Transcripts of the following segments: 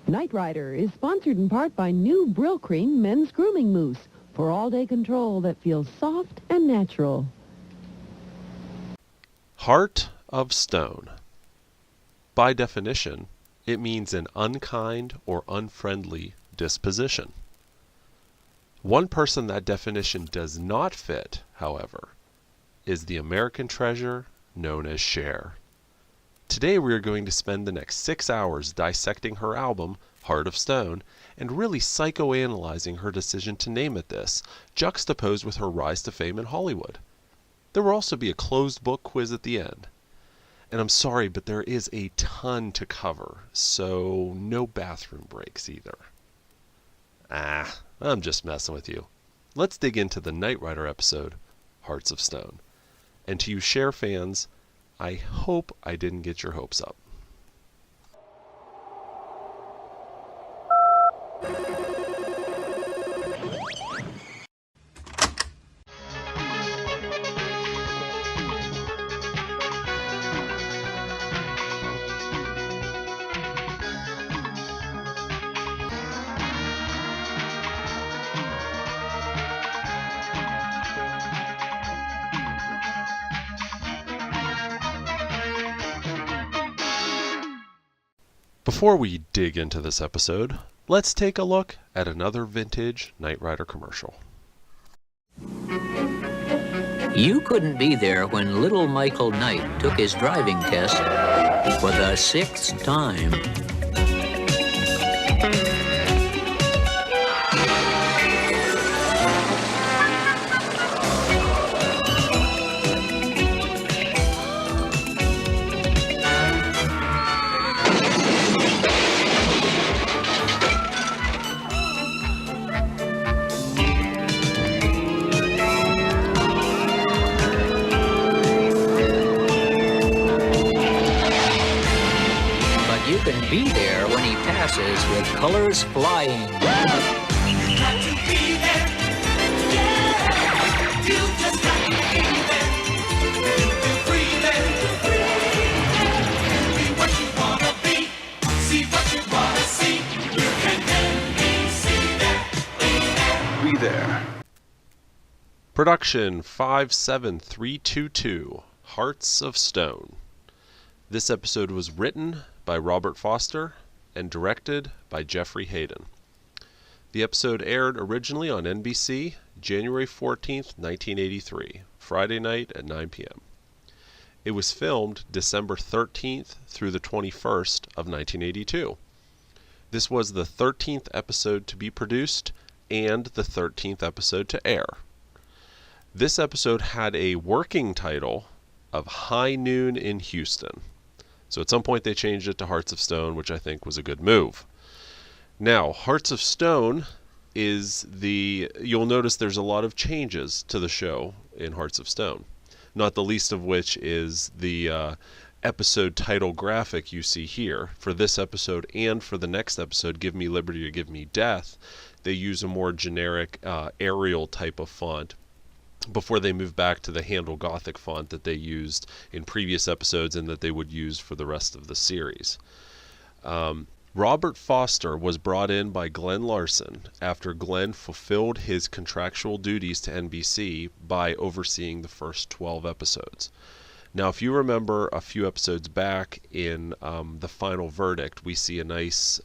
Knight Rider is sponsored in part by new Brill Cream Men's Grooming Mousse for all-day control that feels soft and natural. Heart of Stone. By definition, it means an unkind or unfriendly disposition. One person that definition does not fit, however, is the American treasure known as Cher. Today we are going to spend the next 6 hours dissecting her album, Heart of Stone, and really psychoanalyzing her decision to name it this, juxtaposed with her rise to fame in Hollywood. There will also be a closed book quiz at the end. And I'm sorry, but there is a ton to cover, so no bathroom breaks either. I'm just messing with you. Let's dig into the Knight Rider episode, Hearts of Stone. And to you Cher fans, I hope I didn't get your hopes up. Before we dig into this episode, let's take a look at another vintage Knight Rider commercial. You couldn't be there when little Michael Knight took his driving test for the 6th time. Be there when he passes with colors flying. You got to be there. Yeah. You just got to be there. Feel free there. Be what you wanna be. See what you wanna see. You can NBC there. Be there. Production 57322, Hearts of Stone. This episode was written by Robert Foster and directed by Jeffrey Hayden. The episode aired originally on NBC January 14th, 1983, Friday night at 9 p.m. It was filmed December 13th through the 21st of 1982. This was the 13th episode to be produced and the 13th episode to air. This episode had a working title of High Noon in Houston. So at some point they changed it to Hearts of Stone, which I think was a good move. Now, Hearts of Stone is you'll notice there's a lot of changes to the show in Hearts of Stone. Not the least of which is the episode title graphic you see here. For this episode and for the next episode, Give Me Liberty or Give Me Death, they use a more generic Arial type of font before they move back to the Handle Gothic font that they used in previous episodes and that they would use for the rest of the series. Robert Foster was brought in by Glenn Larson after Glenn fulfilled his contractual duties to NBC by overseeing the first 12 episodes. Now, if you remember a few episodes back in The Final Verdict, we see a nice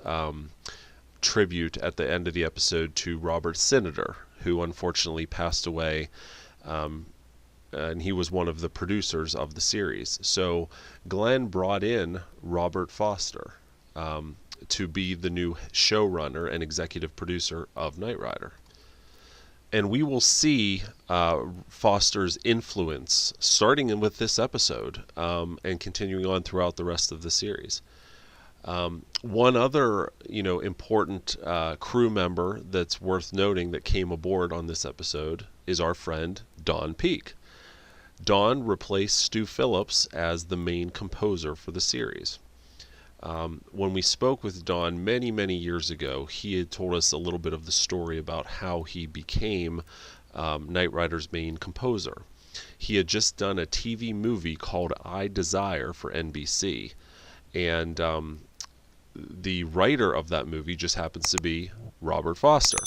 tribute at the end of the episode to Robert Senator, who unfortunately passed away, and he was one of the producers of the series. So Glenn brought in Robert Foster to be the new showrunner and executive producer of Knight Rider. And we will see Foster's influence starting with this episode and continuing on throughout the rest of the series. One other, important crew member that's worth noting that came aboard on this episode is our friend Don Peake. Don replaced Stu Phillips as the main composer for the series. When we spoke with Don many, many years ago, he had told us a little bit of the story about how he became Knight Rider's main composer. He had just done a TV movie called I Desire for NBC, and the writer of that movie just happens to be Robert Foster.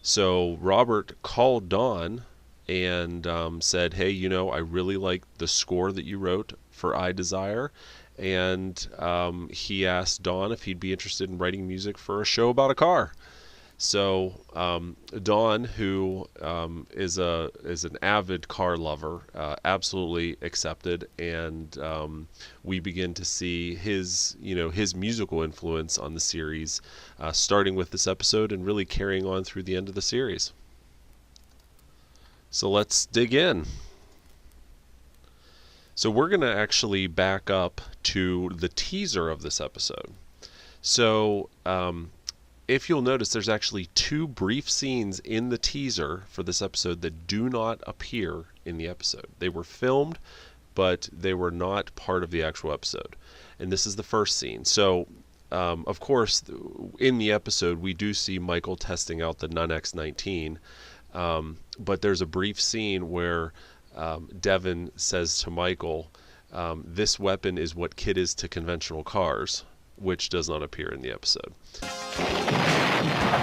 So Robert called Don and said, hey, I really like the score that you wrote for I Desire. And he asked Don if he'd be interested in writing music for a show about a car. So Don, who is an avid car lover, absolutely accepted, and we begin to see his musical influence on the series, starting with this episode and really carrying on through the end of the series. So let's dig in. So we're going to actually back up to the teaser of this episode. So if you'll notice, there's actually 2 brief scenes in the teaser for this episode that do not appear in the episode. They were filmed, but they were not part of the actual episode. And this is the first scene. So, of course, in the episode, we do see Michael testing out the Nun X19, but there's a brief scene where Devin says to Michael, this weapon is what KITT is to conventional cars, which does not appear in the episode.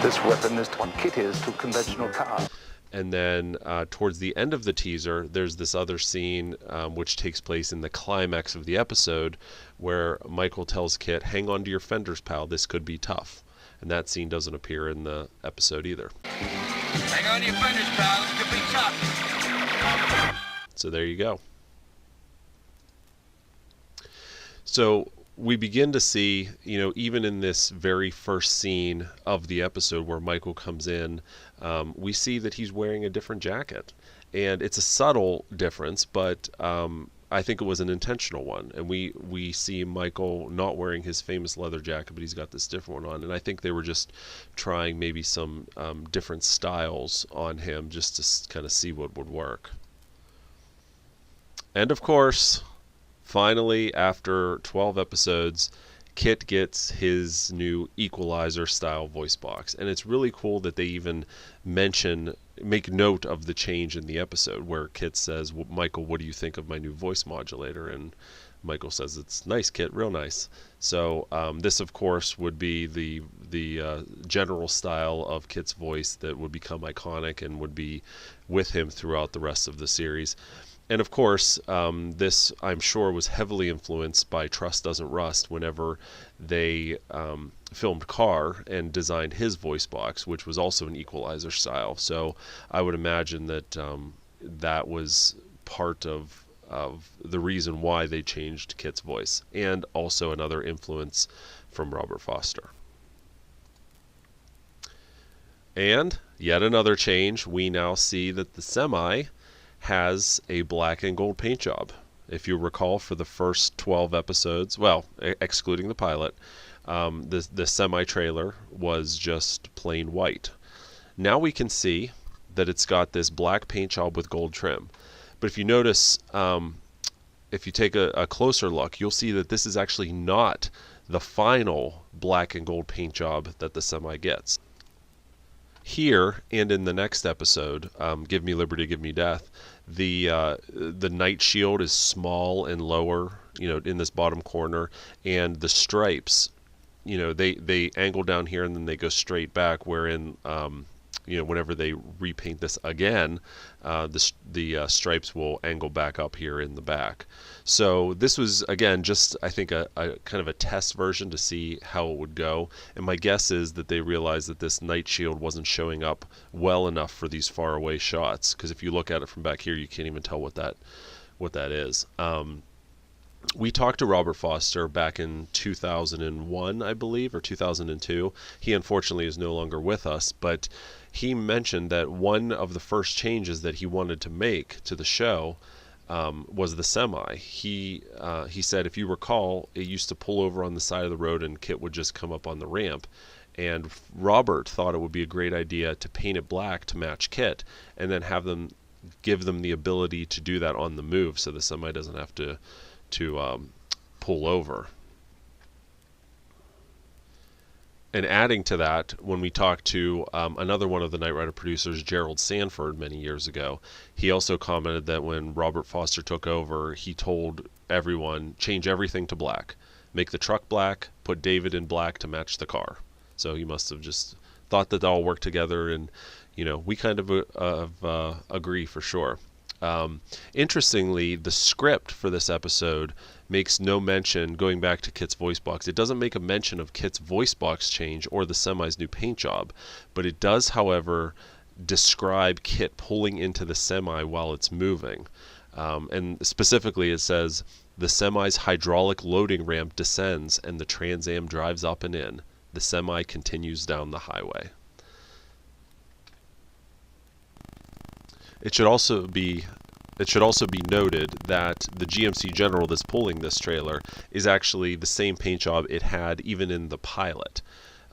This weapon is what KITT is to conventional cars. And then towards the end of the teaser, there's this other scene which takes place in the climax of the episode where Michael tells KITT, hang on to your fenders, pal, this could be tough. And that scene doesn't appear in the episode either. Hang on to your fenders, pal. This could be tough. So there you go. So we begin to see, even in this very first scene of the episode where Michael comes in, we see that he's wearing a different jacket. And it's a subtle difference, but I think it was an intentional one. And we see Michael not wearing his famous leather jacket, but he's got this different one on. And I think they were just trying maybe some different styles on him just to kind of see what would work. And of course, finally, after 12 episodes, KITT gets his new equalizer style voice box. And it's really cool that they even make note of the change in the episode where KITT says, Michael, what do you think of my new voice modulator? And Michael says, it's nice, KITT, real nice. So this, of course, would be the general style of KITT's voice that would become iconic and would be with him throughout the rest of the series. And of course, this, I'm sure, was heavily influenced by Trust Doesn't Rust whenever they filmed Carr and designed his voice box, which was also an equalizer style. So I would imagine that that was part of the reason why they changed KITT's voice, and also another influence from Robert Foster. And yet another change, we now see that the Semi has a black and gold paint job. If you recall, for the first 12 episodes, well, excluding the pilot, the Semi-trailer was just plain white. Now we can see that it's got this black paint job with gold trim. But if you notice, if you take a closer look, you'll see that this is actually not the final black and gold paint job that the Semi gets. Here and in the next episode, Give Me Liberty, Give Me Death, the night shield is small and lower, in this bottom corner, and the stripes, they angle down here and then they go straight back. Wherein, whenever they repaint this again, the stripes will angle back up here in the back. So this was, again, just I think a kind of a test version to see how it would go. And my guess is that they realized that this night shield wasn't showing up well enough for these far away shots, because if you look at it from back here, you can't even tell what that is. We talked to Robert Foster back in 2001, I believe, or 2002. He unfortunately is no longer with us, but he mentioned that one of the first changes that he wanted to make to the show was the Semi. He said, if you recall, it used to pull over on the side of the road and KITT would just come up on the ramp. And Robert thought it would be a great idea to paint it black to match KITT, and then give them the ability to do that on the move, so the Semi doesn't have to pull over. And adding to that, when we talked to another one of the Knight Rider producers, Gerald Sanford, many years ago, he also commented that when Robert Foster took over, he told everyone, change everything to black. make the truck black, put David in black to match the car. So he must have just thought that all worked together, and we kind of agree for sure. Interestingly, the script for this episode makes no mention, going back to KITT's voice box, it doesn't make a mention of KITT's voice box change or the semi's new paint job, but it does, however, describe KITT pulling into the semi while it's moving. And specifically it says, the semi's hydraulic loading ramp descends and the Trans Am drives up and in. The semi continues down the highway. It should also be noted that the GMC General that's pulling this trailer is actually the same paint job it had even in the pilot,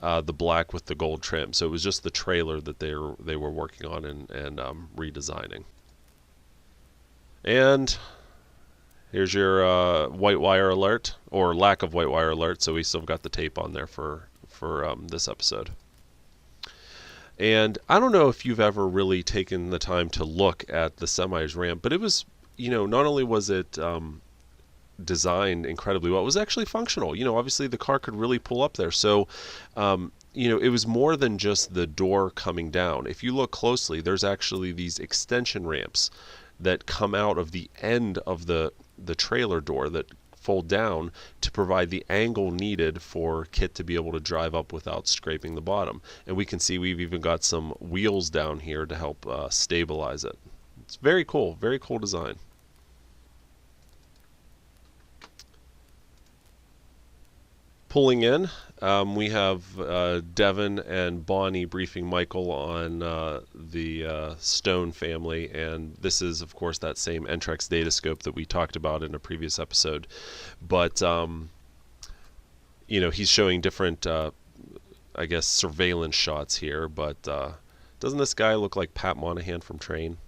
the black with the gold trim. So it was just the trailer that they were working on and redesigning. And here's your white wire alert, or lack of white wire alert. So we still got the tape on there for this episode. And I don't know if you've ever really taken the time to look at the semi's ramp, but it was, not only was it designed incredibly well, it was actually functional. Obviously the car could really pull up there. So, it was more than just the door coming down. If you look closely, there's actually these extension ramps that come out of the end of the trailer door that fold down to provide the angle needed for KITT to be able to drive up without scraping the bottom. And we can see we've even got some wheels down here to help stabilize it. It's very cool design. Pulling in, we have Devin and Bonnie briefing Michael on the Stone family, and this is, of course, that same Entrex datascope that we talked about in a previous episode. But, he's showing different, surveillance shots here, but doesn't this guy look like Pat Monahan from Train?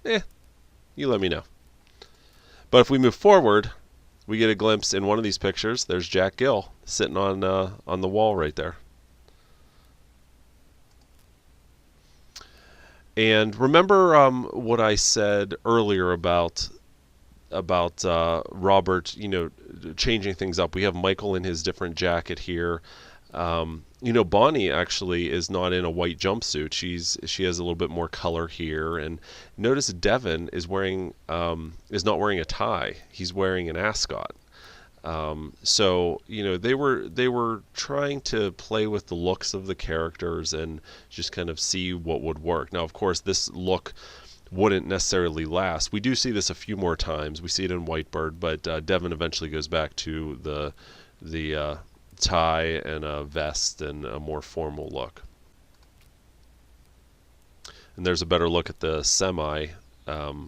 You let me know. But if we move forward, we get a glimpse in one of these pictures. There's Jack Gill sitting on the wall right there. And remember what I said earlier about Robert, changing things up. We have Michael in his different jacket here. Bonnie actually is not in a white jumpsuit. She has a little bit more color here. And notice Devin is not wearing a tie. He's wearing an ascot. So they were trying to play with the looks of the characters and just kind of see what would work. Now, of course, this look wouldn't necessarily last. We do see this a few more times. We see it in Whitebird, but Devin eventually goes back to the tie and a vest and a more formal look. And there's a better look at the semi, the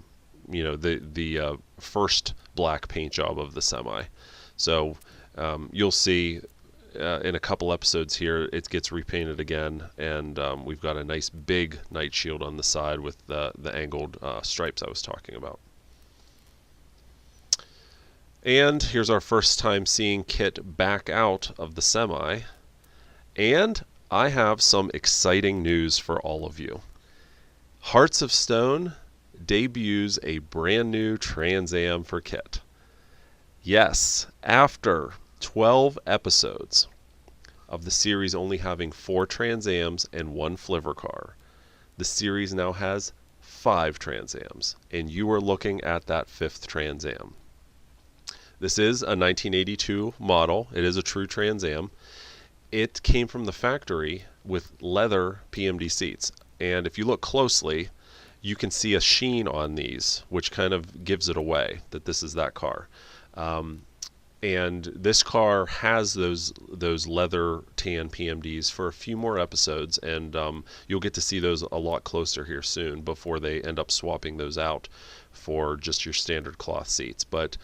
first black paint job of the semi. So you'll see in a couple episodes here it gets repainted again, and we've got a nice big night shield on the side with the angled stripes I was talking about. And here's our first time seeing KITT back out of the semi. And I have some exciting news for all of you. Hearts of Stone debuts a brand new Trans Am for KITT. Yes, after 12 episodes of the series only having 4 Trans Ams and 1 Flivver car, the series now has 5 Trans Ams, and you are looking at that 5th Trans Am. This is a 1982 model. It is a true Trans Am. It came from the factory with leather PMD seats. And if you look closely, you can see a sheen on these, which kind of gives it away that this is that car. And this car has those leather tan PMDs for a few more episodes, and you'll get to see those a lot closer here soon before they end up swapping those out for just your standard cloth seats. But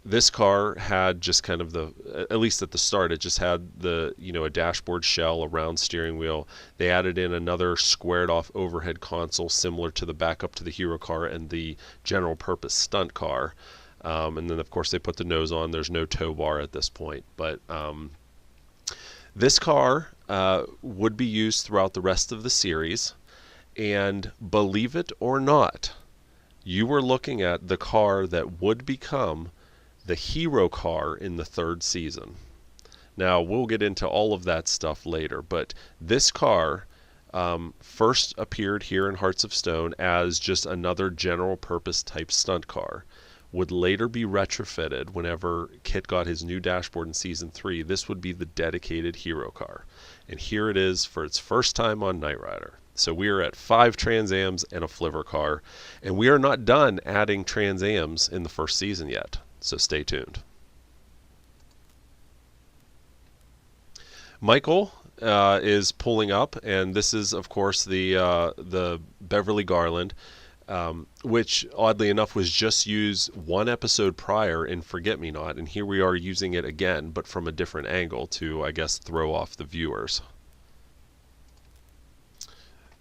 this car had just kind of at least at the start, it just had a dashboard shell, a round steering wheel. They added in another squared off overhead console similar to the backup to the Hero car and the general purpose Stunt car. And then of course they put the nose on. There's no tow bar at this point, but this car would be used throughout the rest of the series, and believe it or not, you were looking at the car that would become the hero car in the 3rd season. Now, we'll get into all of that stuff later, but this car first appeared here in Hearts of Stone as just another general purpose type stunt car. Would later be retrofitted whenever KITT got his new dashboard in Season 3. This would be the dedicated hero car. And here it is for its first time on Knight Rider. So we are at 5 Trans Ams and a Flivver car. And we are not done adding Trans Ams in the 1st season yet. So stay tuned. Michael is pulling up, and this is, of course, the Beverly Garland, which, oddly enough, was just used 1 episode prior in Forget Me Not, and here we are using it again, but from a different angle to, I guess, throw off the viewers.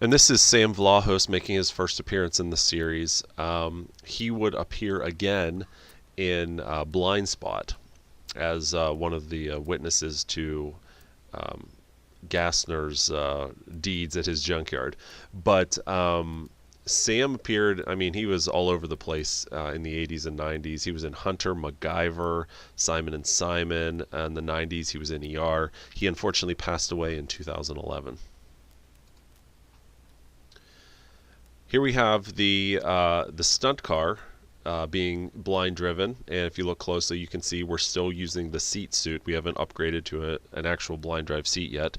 And this is Sam Vlahos making his first appearance in the series. He would appear again in Blind Spot as one of the witnesses to Gassner's deeds at his junkyard. But Sam appeared, I mean, he was all over the place in the 80s and 90s. He was in Hunter, MacGyver, Simon & Simon. In the 90s, he was in ER. He unfortunately passed away in 2011. Here we have the stunt car being blind driven, and if you look closely, you can see we're still using the seat suit. We haven't upgraded to an actual blind drive seat yet,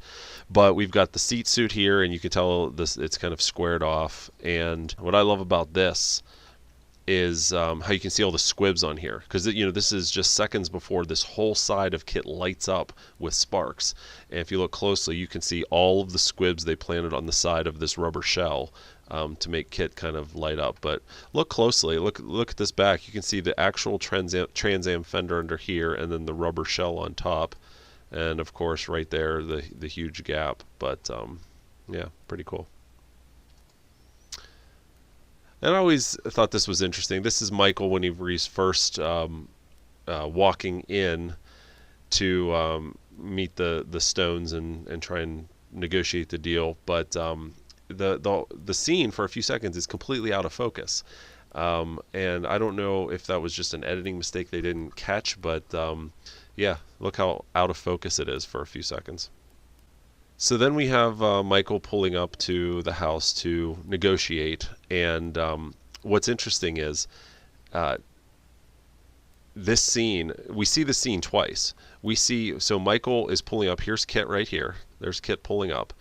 but we've got the seat suit here, and you can tell it's kind of squared off. And what I love about this is how you can see all the squibs on here, because this is just seconds before this whole side of KITT lights up with sparks. And if you look closely, you can see all of the squibs they planted on the side of this rubber shell to make KITT kind of light up. But look closely, look at this back. You can see the actual Trans Am fender under here, and then the rubber shell on top, and of course right there the huge gap. But yeah, pretty cool. And I always thought this was interesting. This is Michael when he's first walking in to meet the Stones and try and negotiate the deal. But the scene for a few seconds is completely out of focus. And I don't know if that was just an editing mistake they didn't catch, but yeah, look how out of focus it is for a few seconds. So then we have Michael pulling up to the house to negotiate, and what's interesting is this scene, we see the scene twice. So Michael is pulling up, here's KITT right here, there's KITT pulling up,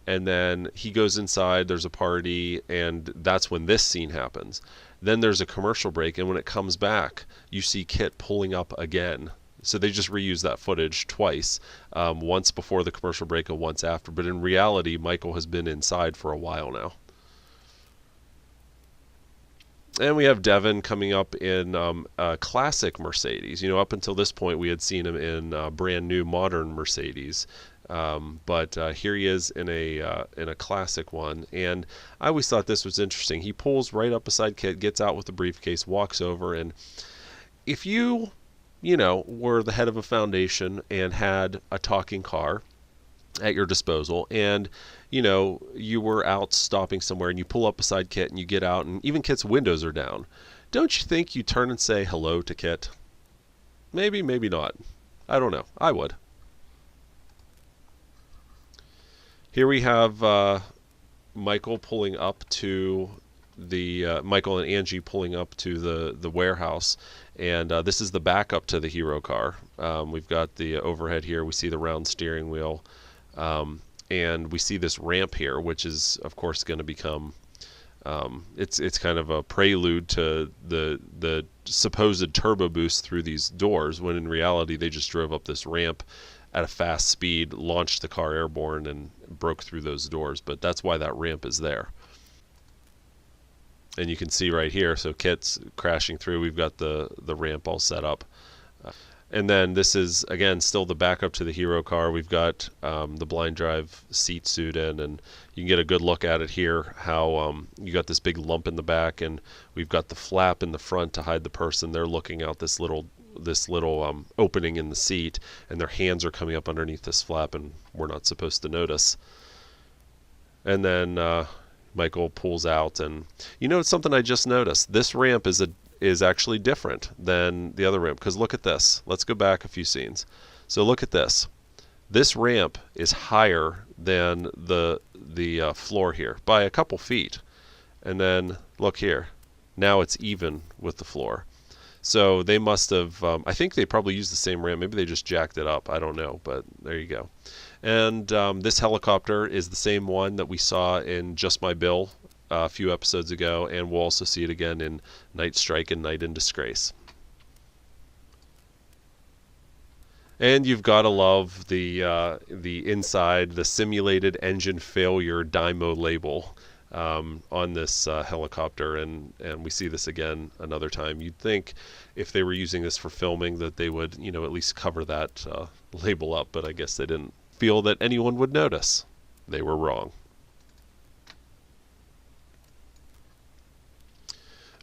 and then he goes inside, there's a party, and that's when this scene happens. Then there's a commercial break, and when it comes back, you see KITT pulling up again. So they just reused that footage twice, once before the commercial break and once after. But in reality, Michael has been inside for a while now. And we have Devin coming up in a classic Mercedes. Up until this point, we had seen him in brand new modern Mercedes. But here he is in a classic one. And I always thought this was interesting. He pulls right up beside KITT, gets out with the briefcase, walks over. And if you were the head of a foundation and had a talking car at your disposal, and you were out stopping somewhere, and you pull up beside KITT and you get out, and even KITT's windows are down, don't you think you turn and say hello to KITT? Maybe, maybe not. I don't know. I would. Here we have Michael pulling up to Michael and Angie pulling up to the warehouse, and this is the backup to the hero car. We've got the overhead here. We see the round steering wheel, and we see this ramp here, which is of course going to become it's kind of a prelude to the supposed turbo boost through these doors, when in reality they just drove up this ramp at a fast speed, launched the car airborne, and broke through those doors. But that's why that ramp is there. And you can see right here, so KITT's crashing through. We've got the ramp all set up. And then this is, again, still the backup to the hero car. We've got the blind drive seat suit in, and you can get a good look at it here, how you got this big lump in the back, and we've got the flap in the front to hide the person. They're looking out this little opening in the seat, and their hands are coming up underneath this flap, and we're not supposed to notice. And then Michael pulls out, and it's something I just noticed. This ramp is is actually different than the other ramp. Because look at this. Let's go back a few scenes. So look at this. This ramp is higher than the floor here by a couple feet. And then look here. Now it's even with the floor. So they must have, I think they probably used the same ramp. Maybe they just jacked it up. I don't know, but there you go. And this helicopter is the same one that we saw in Just My Bill a few episodes ago, and we'll also see it again in Night Strike and Night in Disgrace. And you've got to love the inside, the simulated engine failure dymo label on this helicopter, and we see this again another time. You'd think if they were using this for filming that they would, you know, at least cover that label up, but I guess they didn't feel that anyone would notice. They were wrong.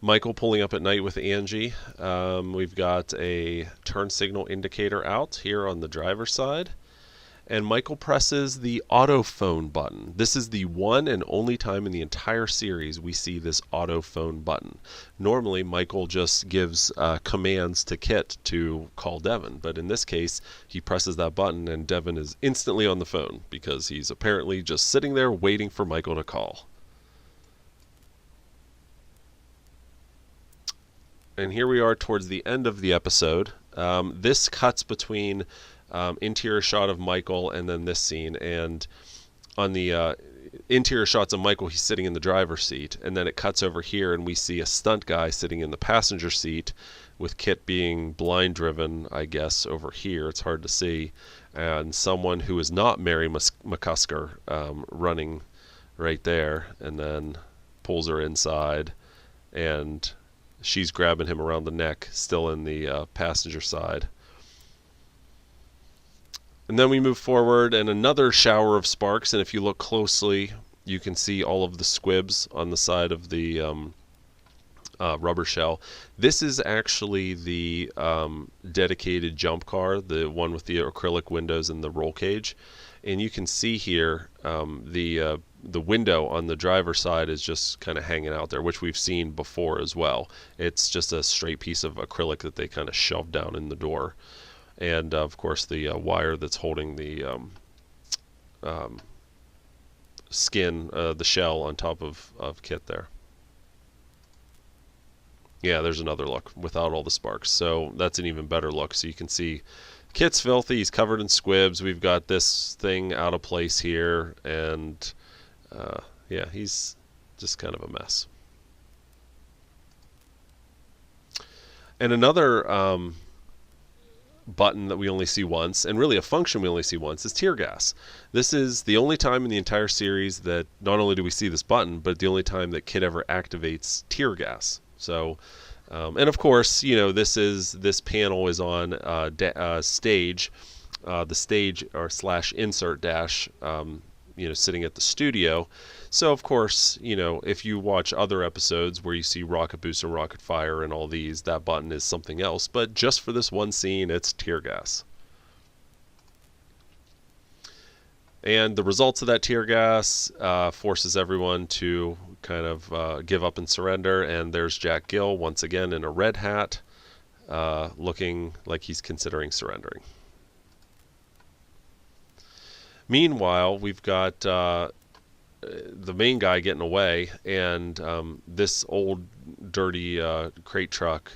Michael pulling up at night with Angie. We've got a turn signal indicator out here on the driver's side. And Michael presses the autophone button. This is the one and only time in the entire series we see this autophone button. Normally, Michael just gives commands to KITT to call Devon. But in this case, he presses that button and Devon is instantly on the phone because he's apparently just sitting there waiting for Michael to call. And here we are towards the end of the episode. This cuts between interior shot of Michael and then this scene. And on the interior shots of Michael, he's sitting in the driver's seat. And then it cuts over here and we see a stunt guy sitting in the passenger seat with KITT being blind driven, I guess, over here. It's hard to see. And someone who is not Mary McCusker running right there, and then pulls her inside, and she's grabbing him around the neck, still in the passenger side. And then we move forward, and another shower of sparks, and if you look closely, you can see all of the squibs on the side of the rubber shell. This is actually the dedicated jump car, the one with the acrylic windows and the roll cage. And you can see here the window on the driver's side is just kind of hanging out there, which we've seen before as well. It's just a straight piece of acrylic that they kind of shoved down in the door. And of course the wire that's holding the skin, the shell on top of KITT there. Yeah, there's another look without all the sparks. So that's an even better look. So you can see KITT's filthy. He's covered in squibs. We've got this thing out of place here. And yeah, he's just kind of a mess. And another button that we only see once, and really a function we only see once, is tear gas. This is the only time in the entire series that not only do we see this button, but the only time that KITT ever activates tear gas. So, and of course, you know, this panel is on stage, the stage or / insert dash, you know, sitting at the studio. So of course, you know, if you watch other episodes where you see rocket boost and rocket fire and all these, that button is something else. But just for this one scene, it's tear gas. And the results of that tear gas forces everyone to kind of give up and surrender. And there's Jack Gill once again in a red hat, looking like he's considering surrendering. Meanwhile, we've got the main guy getting away, and this old dirty crate truck.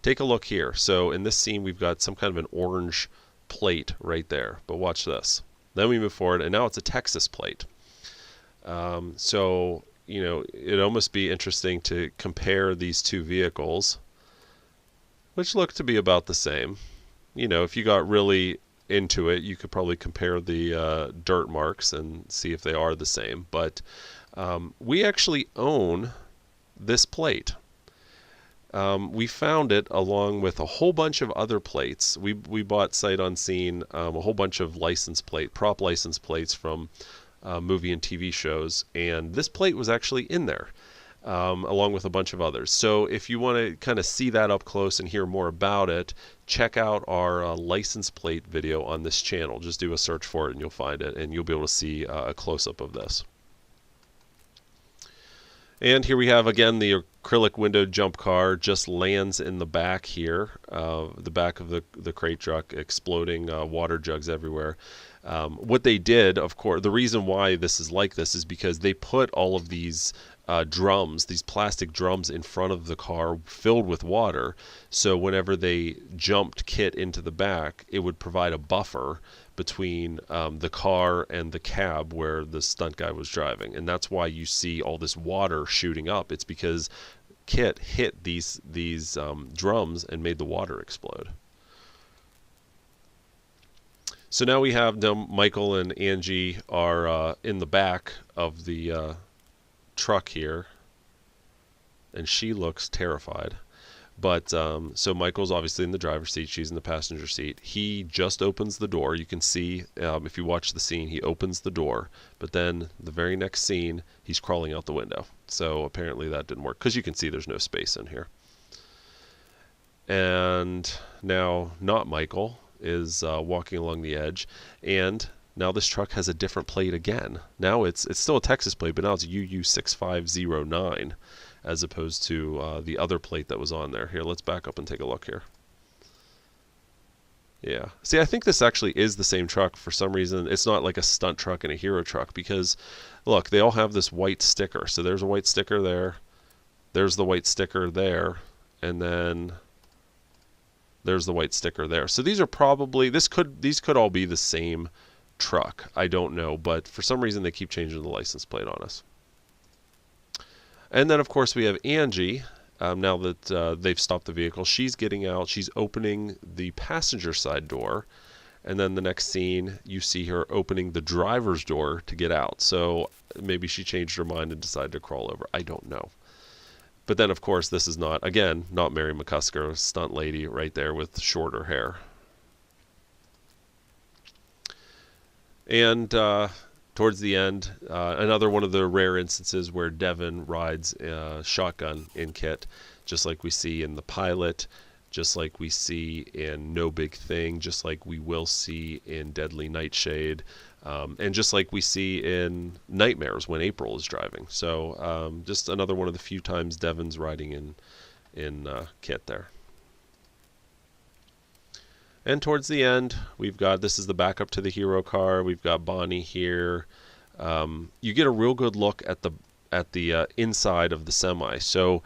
Take a look here. So in this scene, we've got some kind of an orange plate right there. But watch this. Then we move forward, and now it's a Texas plate. So, you know, it'd almost be interesting to compare these two vehicles, which look to be about the same. You know, if you got really into it, you could probably compare the dirt marks and see if they are the same. But we actually own this plate. We found it along with a whole bunch of other plates. We bought sight unseen a whole bunch of prop license plates from movie and TV shows, and this plate was actually in there, along with a bunch of others. So if you want to kind of see that up close and hear more about it, check out our license plate video on this channel. Just do a search for it and you'll find it, and you'll be able to see a close-up of this. And here we have, again, the acrylic window jump car just lands in the back here, the back of the crate truck, exploding water jugs everywhere. What they did, of course, the reason why this is like this is because they put all of these drums, these plastic drums in front of the car filled with water. So whenever they jumped KITT into the back, it would provide a buffer between the car and the cab where the stunt guy was driving. And that's why you see all this water shooting up. It's because KITT hit these drums and made the water explode. So now we have Michael and Angie are in the back of the truck here, and she looks terrified. But so Michael's obviously in the driver's seat, she's in the passenger seat. He just opens the door. You can see if you watch the scene, he opens the door, but then the very next scene he's crawling out the window. So apparently that didn't work, because you can see there's no space in here. And now not Michael is walking along the edge, and now this truck has a different plate again. Now it's still a Texas plate, but now it's UU6509 as opposed to the other plate that was on there. Here, let's back up and take a look here. Yeah. See, I think this actually is the same truck for some reason. It's not like a stunt truck and a hero truck, because look, they all have this white sticker. So there's a white sticker there. There's the white sticker there. And then there's the white sticker there. So these are probably, these could all be the same truck. I don't know, but for some reason they keep changing the license plate on us. And then of course we have Angie. Now that they've stopped the vehicle, she's getting out. She's opening the passenger side door, and then the next scene you see her opening the driver's door to get out. So maybe she changed her mind and decided to crawl over. I don't know. But then of course this is not, again, not Mary McCusker, stunt lady right there with shorter hair. And towards the end, another one of the rare instances where Devin rides shotgun in KITT, just like we see in The Pilot, just like we see in No Big Thing, just like we will see in Deadly Nightshade, and just like we see in Nightmares when April is driving. So just another one of the few times Devin's riding in KITT there. And towards the end, we've got, this is the backup to the hero car. We've got Bonnie here. You get a real good look at the inside of the semi. So,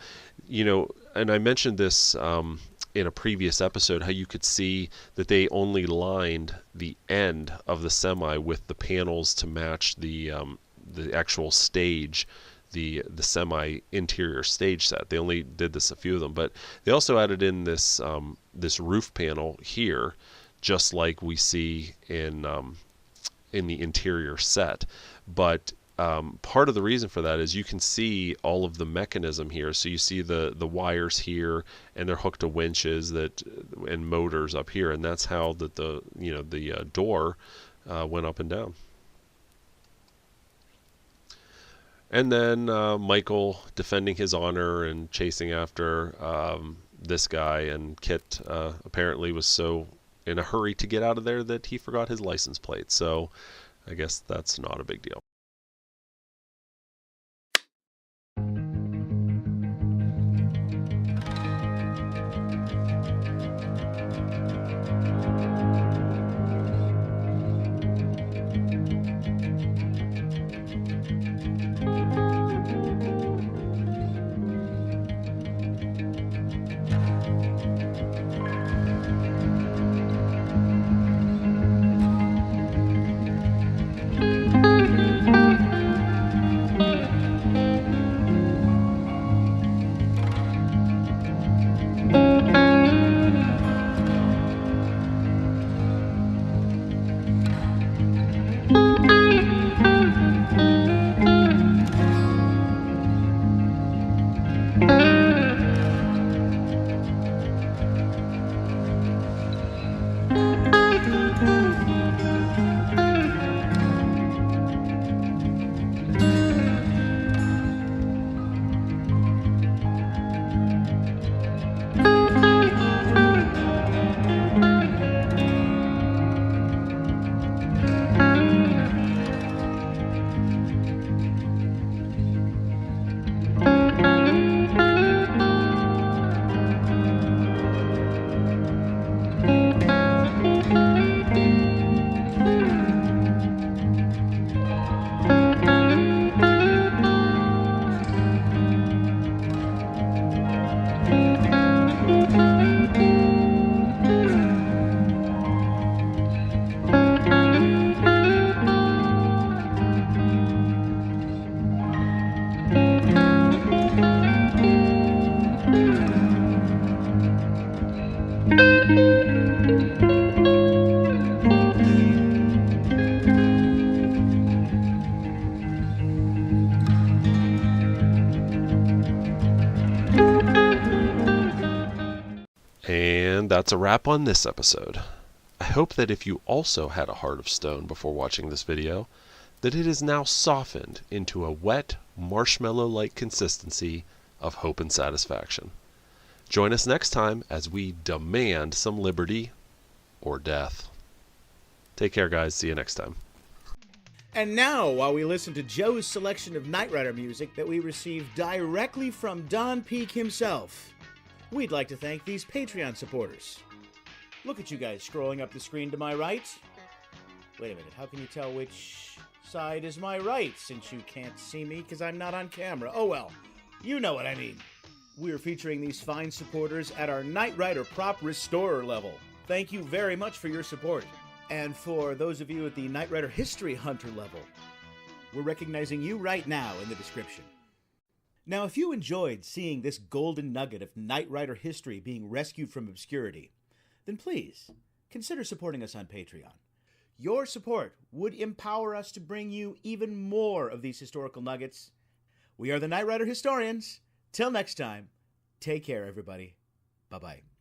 you know, and I mentioned this in a previous episode, how you could see that they only lined the end of the semi with the panels to match the actual stage, the semi interior stage set. They only did this a few of them, but they also added in this this roof panel here, just like we see in the interior set. But part of the reason for that is you can see all of the mechanism here. So you see the wires here, and they're hooked to winches and motors up here, and that's how the door went up and down. And then Michael defending his honor and chasing after this guy, and KITT apparently was so in a hurry to get out of there that he forgot his license plate. So I guess that's not a big deal. that's a wrap on this episode. I hope that if you also had a heart of stone before watching this video, that it is now softened into a wet, marshmallow-like consistency of hope and satisfaction. Join us next time as we demand some liberty or death. Take care, guys. See you next time. And now, while we listen to Joe's selection of Knight Rider music that we received directly from Don Peake himself, we'd like to thank these Patreon supporters. Look at you guys scrolling up the screen to my right. Wait a minute, how can you tell which side is my right since you can't see me because I'm not on camera? Oh well, you know what I mean. We're featuring these fine supporters at our Knight Rider Prop Restorer level. Thank you very much for your support. And for those of you at the Knight Rider History Hunter level, we're recognizing you right now in the description. Now, if you enjoyed seeing this golden nugget of Knight Rider history being rescued from obscurity, then please consider supporting us on Patreon. Your support would empower us to bring you even more of these historical nuggets. We are the Knight Rider Historians. Till next time, take care, everybody. Bye-bye.